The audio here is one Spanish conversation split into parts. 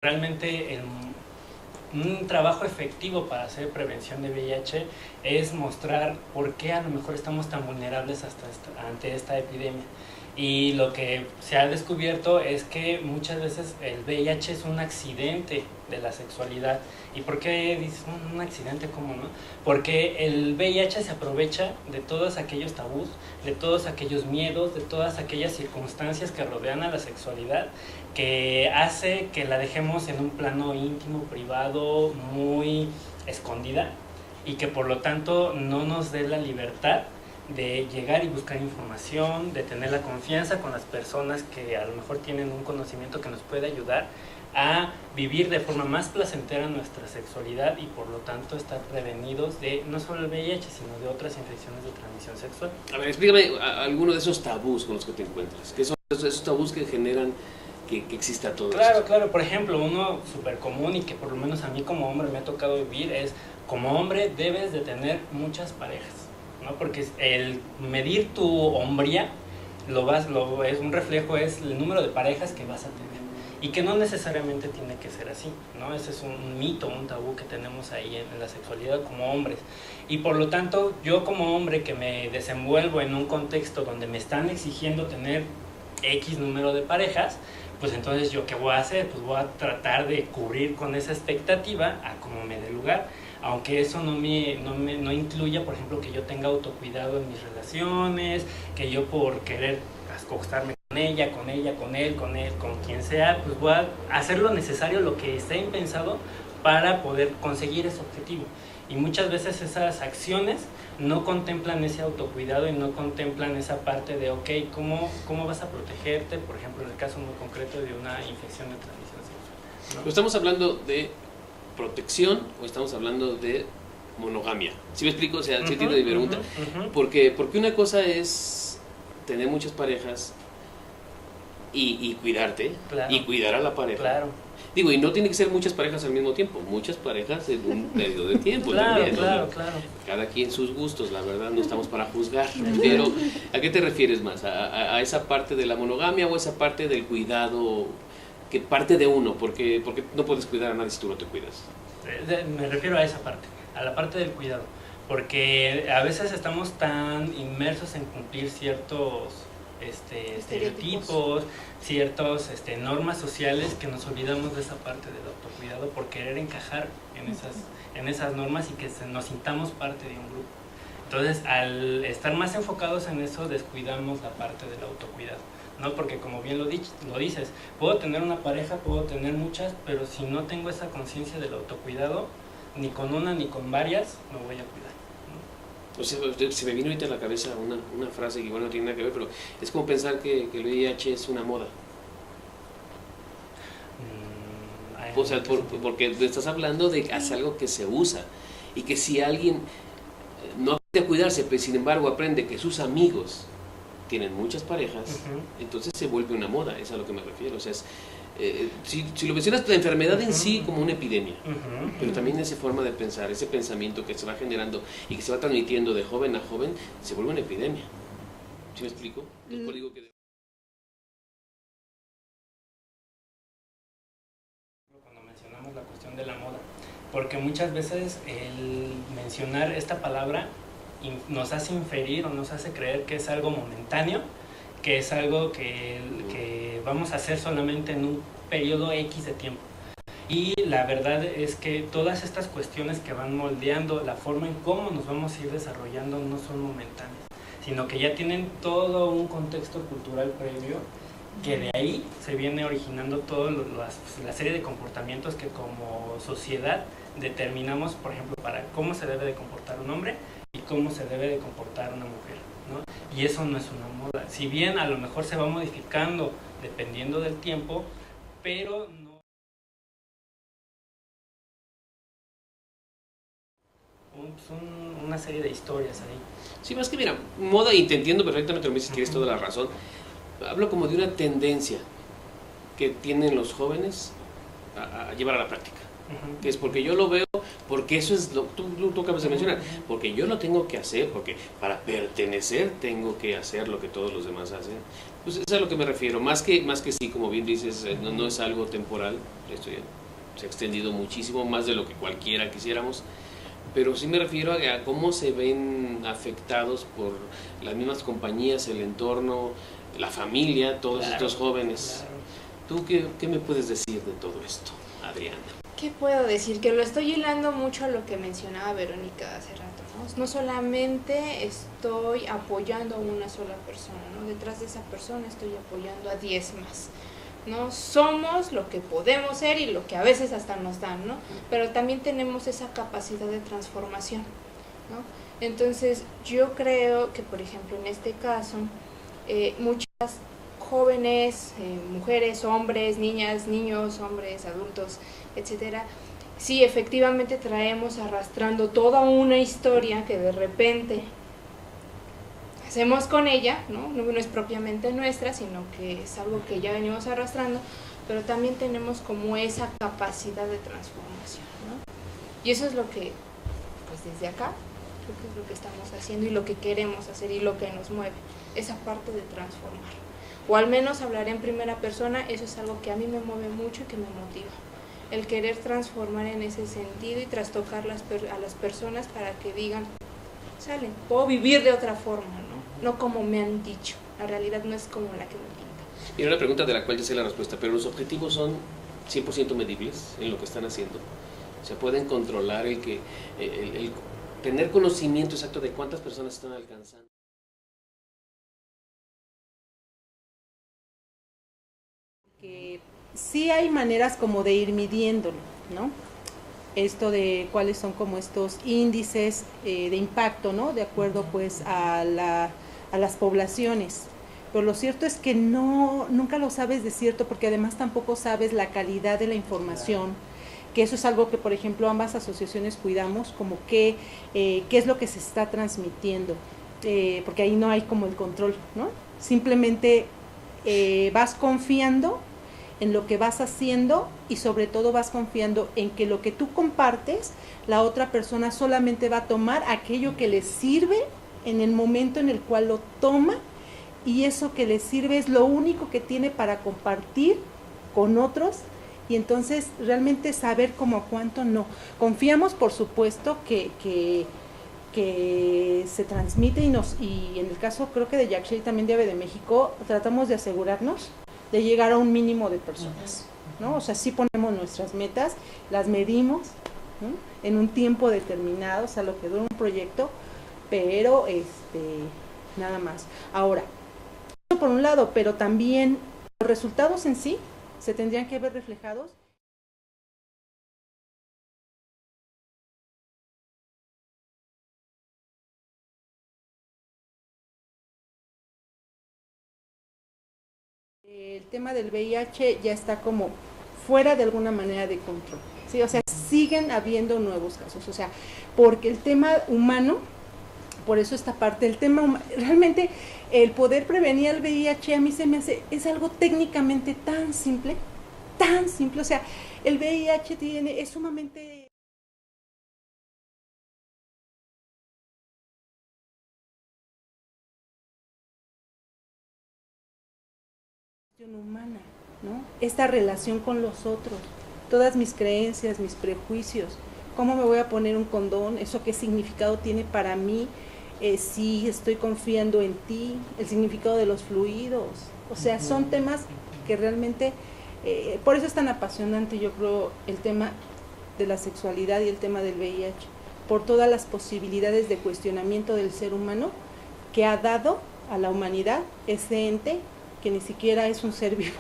Realmente un trabajo efectivo para hacer prevención de VIH es mostrar por qué a lo mejor estamos tan vulnerables ante esta epidemia. Y lo que se ha descubierto es que muchas veces el VIH es un accidente de la sexualidad. ¿Y por qué dices un accidente? ¿Cómo no? Porque el VIH se aprovecha de todos aquellos tabús, de todos aquellos miedos, de todas aquellas circunstancias que rodean a la sexualidad, que hace que la dejemos en un plano íntimo, privado, muy escondida, y que por lo tanto no nos dé la libertad de llegar y buscar información, de tener la confianza con las personas que a lo mejor tienen un conocimiento que nos puede ayudar a vivir de forma más placentera nuestra sexualidad y por lo tanto estar prevenidos de no solo el VIH, sino de otras infecciones de transmisión sexual. A ver, explícame alguno de esos tabús con los que te encuentras. ¿Qué son esos tabús que generan que exista todo Claro, esto? claro. Por ejemplo, uno súper común y que por lo menos a mí como hombre me ha tocado vivir es, como hombre debes de tener muchas parejas, ¿no? Porque el medir tu hombría es un reflejo, es el número de parejas que vas a tener. Y que no necesariamente tiene que ser así, ¿no? Ese es un mito, un tabú que tenemos ahí en la sexualidad como hombres. Y por lo tanto, yo como hombre que me desenvuelvo en un contexto donde me están exigiendo tener X número de parejas, pues entonces yo qué voy a hacer, pues voy a tratar de cubrir con esa expectativa a como me dé lugar, aunque eso no incluya, por ejemplo, que yo tenga autocuidado en mis relaciones, que yo por querer acostarme con ella, con él, con quien sea, pues voy a hacer lo necesario, lo que esté pensado para poder conseguir ese objetivo. Y muchas veces esas acciones no contemplan ese autocuidado y no contemplan esa parte de, ok, ¿cómo vas a protegerte? Por ejemplo, en el caso muy concreto de una infección de transmisión sexual, ¿no? ¿Estamos hablando de protección o estamos hablando de monogamia? ¿Sí me explico? O sea, ¿sí entiendo mi pregunta? Porque una cosa es tener muchas parejas y cuidarte, claro, y cuidar a la pareja. Claro. Digo, y no tiene que ser muchas parejas al mismo tiempo, muchas parejas en un periodo de tiempo. Claro, también, ¿no? claro. Cada quien sus gustos, la verdad, no estamos para juzgar. Pero, ¿a qué te refieres más? ¿A esa parte de la monogamia o esa parte del cuidado que parte de uno? Porque no puedes cuidar a nadie si tú no te cuidas. Me refiero a esa parte, a la parte del cuidado. Porque a veces estamos tan inmersos en cumplir ciertos estereotipos, ciertas normas sociales, que nos olvidamos de esa parte del autocuidado por querer encajar en esas normas y que nos sintamos parte de un grupo. Entonces, al estar más enfocados en eso, descuidamos la parte del autocuidado, ¿no? Porque como bien lo dices, puedo tener una pareja, puedo tener muchas, pero si no tengo esa conciencia del autocuidado, ni con una ni con varias, me voy a cuidar. O sea, se me vino ahorita a la cabeza una frase que igual no tiene nada que ver, pero es como pensar que el VIH es una moda. O sea, porque estás hablando de que es algo que se usa y que si alguien no aprende a cuidarse, pero sin embargo aprende que sus amigos tienen muchas parejas, entonces se vuelve una moda, es a lo que me refiero. O sea, si lo mencionas, la enfermedad en sí como una epidemia, pero también esa forma de pensar, ese pensamiento que se va generando y que se va transmitiendo de joven a joven, se vuelve una epidemia. ¿Sí me explico? El código que... Cuando mencionamos la cuestión de la moda, porque muchas veces el mencionar esta palabra nos hace inferir o nos hace creer que es algo momentáneo, que es algo que vamos a hacer solamente en un periodo X de tiempo. Y la verdad es que todas estas cuestiones que van moldeando la forma en cómo nos vamos a ir desarrollando no son momentáneas, sino que ya tienen todo un contexto cultural previo, que de ahí se viene originando toda la serie de comportamientos que como sociedad determinamos, por ejemplo, para cómo se debe de comportar un hombre y cómo se debe de comportar una mujer, ¿no? Y eso no es una moda. Si bien a lo mejor se va modificando dependiendo del tiempo, pero no... Son una serie de historias ahí. Sí, más que mira, moda, y te entiendo perfectamente lo que dices, tienes toda la razón. Hablo como de una tendencia que tienen los jóvenes a llevar a la práctica. que es porque yo lo veo, porque eso es lo que tú acabas de mencionar, porque yo lo tengo que hacer, porque para pertenecer tengo que hacer lo que todos los demás hacen. Pues eso es a lo que me refiero, más que sí, como bien dices, no es algo temporal, esto ya se ha extendido muchísimo, más de lo que cualquiera quisiéramos, pero sí me refiero a cómo se ven afectados por las mismas compañías, el entorno, la familia, todos estos jóvenes. ¿Tú qué me puedes decir de todo esto, Adriana? ¿Qué puedo decir? Que lo estoy hilando mucho a lo que mencionaba Verónica hace rato, ¿no? No solamente estoy apoyando a una sola persona, ¿no? Detrás de esa persona estoy apoyando a 10 más, ¿no? Somos lo que podemos ser y lo que a veces hasta nos dan, ¿no? Pero también tenemos esa capacidad de transformación, ¿no? Entonces, yo creo que, por ejemplo, en este caso, muchas jóvenes, mujeres, hombres, niñas, niños, hombres, adultos, etcétera, sí, efectivamente traemos arrastrando toda una historia que de repente hacemos con ella, ¿no? No es propiamente nuestra, sino que es algo que ya venimos arrastrando, pero también tenemos como esa capacidad de transformación, ¿no? Y eso es lo que, pues desde acá, creo que es lo que estamos haciendo y lo que queremos hacer y lo que nos mueve, esa parte de transformar. O al menos hablar en primera persona, eso es algo que a mí me mueve mucho y que me motiva. El querer transformar en ese sentido y trastocar a las personas para que digan, salen, puedo vivir de otra forma, ¿no? No como me han dicho, la realidad no es como la que me pinta. Mira, una pregunta de la cual ya sé la respuesta, pero los objetivos son 100% medibles en lo que están haciendo. Se pueden controlar el tener conocimiento exacto de cuántas personas están alcanzando. Que sí hay maneras como de ir midiéndolo, ¿no? Esto de cuáles son como estos índices de impacto, ¿no? De acuerdo pues a las poblaciones. Pero lo cierto es que nunca lo sabes de cierto, porque además tampoco sabes la calidad de la información, que eso es algo que, por ejemplo, ambas asociaciones cuidamos, como qué es lo que se está transmitiendo, porque ahí no hay como el control, ¿no? Simplemente vas confiando en lo que vas haciendo y sobre todo vas confiando en que lo que tú compartes, la otra persona solamente va a tomar aquello que le sirve en el momento en el cual lo toma, y eso que le sirve es lo único que tiene para compartir con otros, y entonces realmente saber cómo a cuánto no. Confiamos, por supuesto, que se transmite y en el caso creo que de Jack Shea, también de Ave de México, tratamos de asegurarnos de llegar a un mínimo de personas, ¿no? O sea, sí ponemos nuestras metas, las medimos, ¿no? En un tiempo determinado, o sea, lo que dura un proyecto, pero nada más. Ahora, eso por un lado, pero también los resultados en sí se tendrían que ver reflejados el tema del VIH ya está como fuera de alguna manera de control, ¿sí? O sea, siguen habiendo nuevos casos, o sea, porque el tema humano, por eso esta parte, el tema realmente el poder prevenir el VIH a mí se me hace, es algo técnicamente tan simple, o sea, el VIH es sumamente humana, ¿no? Esta relación con los otros, todas mis creencias, mis prejuicios, ¿cómo me voy a poner un condón? ¿Eso qué significado tiene para mí? Si estoy confiando en ti, el significado de los fluidos, o sea, son temas que realmente, por eso es tan apasionante, yo creo, el tema de la sexualidad y el tema del VIH, por todas las posibilidades de cuestionamiento del ser humano que ha dado a la humanidad ese ente que ni siquiera es un ser vivo,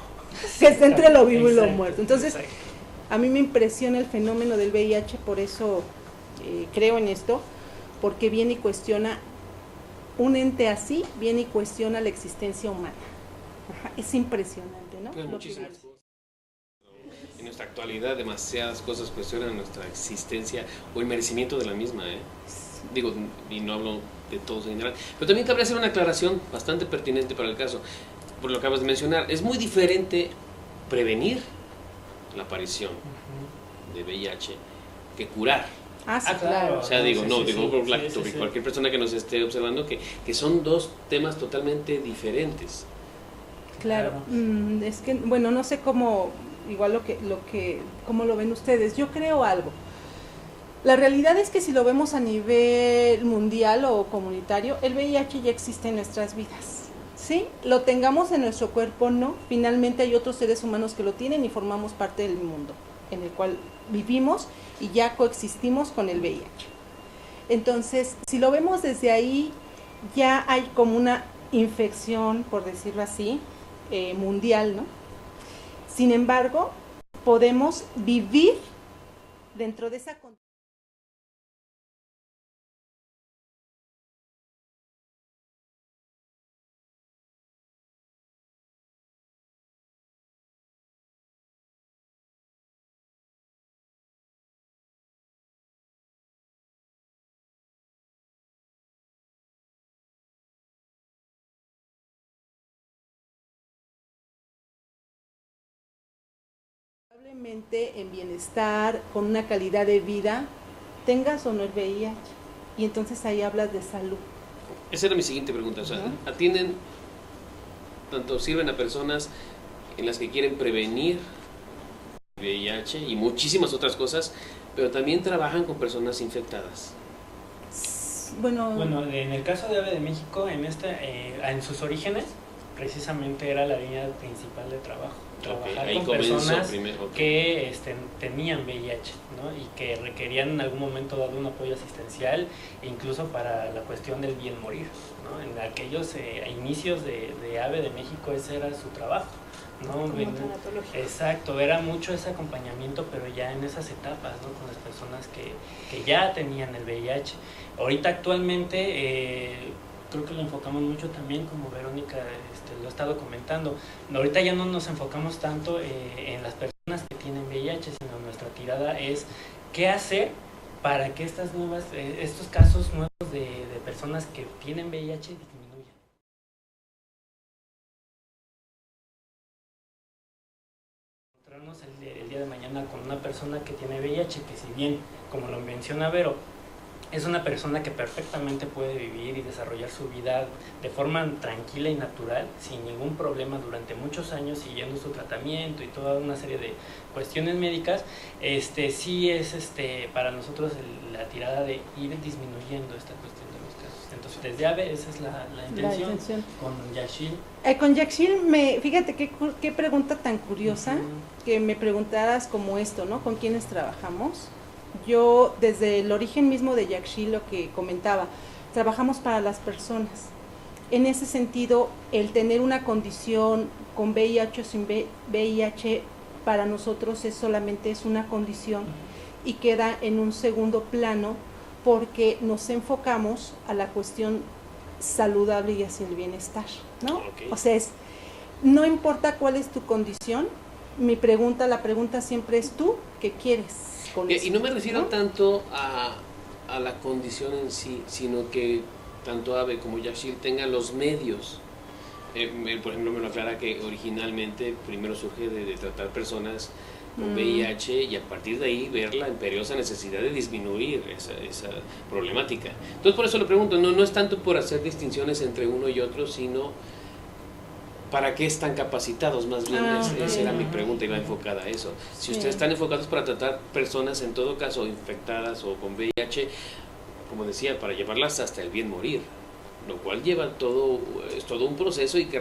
que está entre lo vivo y lo muerto. Entonces, a mí me impresiona el fenómeno del VIH, por eso creo en esto, porque viene y cuestiona, un ente así viene y cuestiona la existencia humana. Ajá, es impresionante, ¿no? Pues muchísimas cosas. En nuestra actualidad, demasiadas cosas cuestionan nuestra existencia o el merecimiento de la misma, ¿eh? Digo, y no hablo de todos en general, pero también cabría hacer una aclaración bastante pertinente para el caso. Por lo que acabas de mencionar, es muy diferente prevenir la aparición de VIH que curar. Sí, claro. O sea, digo, sí. Cualquier persona que nos esté observando que son dos temas totalmente diferentes. Claro, es que, bueno, no sé cómo, igual cómo lo ven ustedes. Yo creo algo. La realidad es que si lo vemos a nivel mundial o comunitario, el VIH ya existe en nuestras vidas. ¿Sí? Lo tengamos en nuestro cuerpo, no. Finalmente hay otros seres humanos que lo tienen y formamos parte del mundo en el cual vivimos y ya coexistimos con el VIH. Entonces, si lo vemos desde ahí, ya hay como una infección, por decirlo así, mundial, ¿no? Sin embargo, podemos vivir dentro de esa condición. Probablemente en bienestar, con una calidad de vida, tengas o no el VIH. Y entonces ahí hablas de salud. Esa era mi siguiente pregunta. O sea, atienden, tanto sirven a personas en las que quieren prevenir VIH y muchísimas otras cosas, pero también trabajan con personas infectadas. Bueno, en el caso de AVE de México, en sus orígenes, precisamente era la línea principal de trabajo. Trabajar con personas que tenían VIH, ¿no? Y que requerían en algún momento dado un apoyo asistencial, e incluso para la cuestión del bien morir, ¿no? En aquellos inicios de AVE de México ese era su trabajo, ¿no? Exacto, era mucho ese acompañamiento, pero ya en esas etapas, ¿no? Con las personas que ya tenían el VIH. Ahorita actualmente creo que lo enfocamos mucho también, como Verónica lo ha estado comentando. Ahorita ya no nos enfocamos tanto en las personas que tienen VIH, sino nuestra tirada es qué hacer para que estos casos nuevos de personas que tienen VIH disminuyan. Encontrarnos el día de mañana con una persona que tiene VIH, que si bien, como lo menciona Vero, es una persona que perfectamente puede vivir y desarrollar su vida de forma tranquila y natural, sin ningún problema durante muchos años, siguiendo su tratamiento y toda una serie de cuestiones médicas, sí es para nosotros la tirada de ir disminuyendo esta cuestión de los casos. Entonces, desde AVE esa es la intención. Con Yaxchil. Con Yaxchil, fíjate qué pregunta tan curiosa, que me preguntaras como esto, ¿no? ¿Con quiénes trabajamos? Yo, desde el origen mismo de Yaxchil, lo que comentaba, trabajamos para las personas. En ese sentido, el tener una condición con VIH o sin VIH, para nosotros solamente es una condición y queda en un segundo plano, porque nos enfocamos a la cuestión saludable y hacia el bienestar, ¿no? Okay. O sea, no importa cuál es tu condición, la pregunta siempre es tú, ¿qué quieres? Y no me refiero tanto a la condición en sí, sino que tanto AVE como Yaxchil tengan los medios. Por ejemplo, me lo aclara que originalmente primero surge de tratar personas con VIH y a partir de ahí ver la imperiosa necesidad de disminuir esa problemática. Entonces, por eso lo pregunto, no es tanto por hacer distinciones entre uno y otro, sino ¿para qué están capacitados? Más bien, esa era mi pregunta, iba enfocada a eso. Si ustedes están enfocados para tratar personas, en todo caso, infectadas o con VIH, como decía, para llevarlas hasta el bien morir, lo cual lleva es todo un proceso y que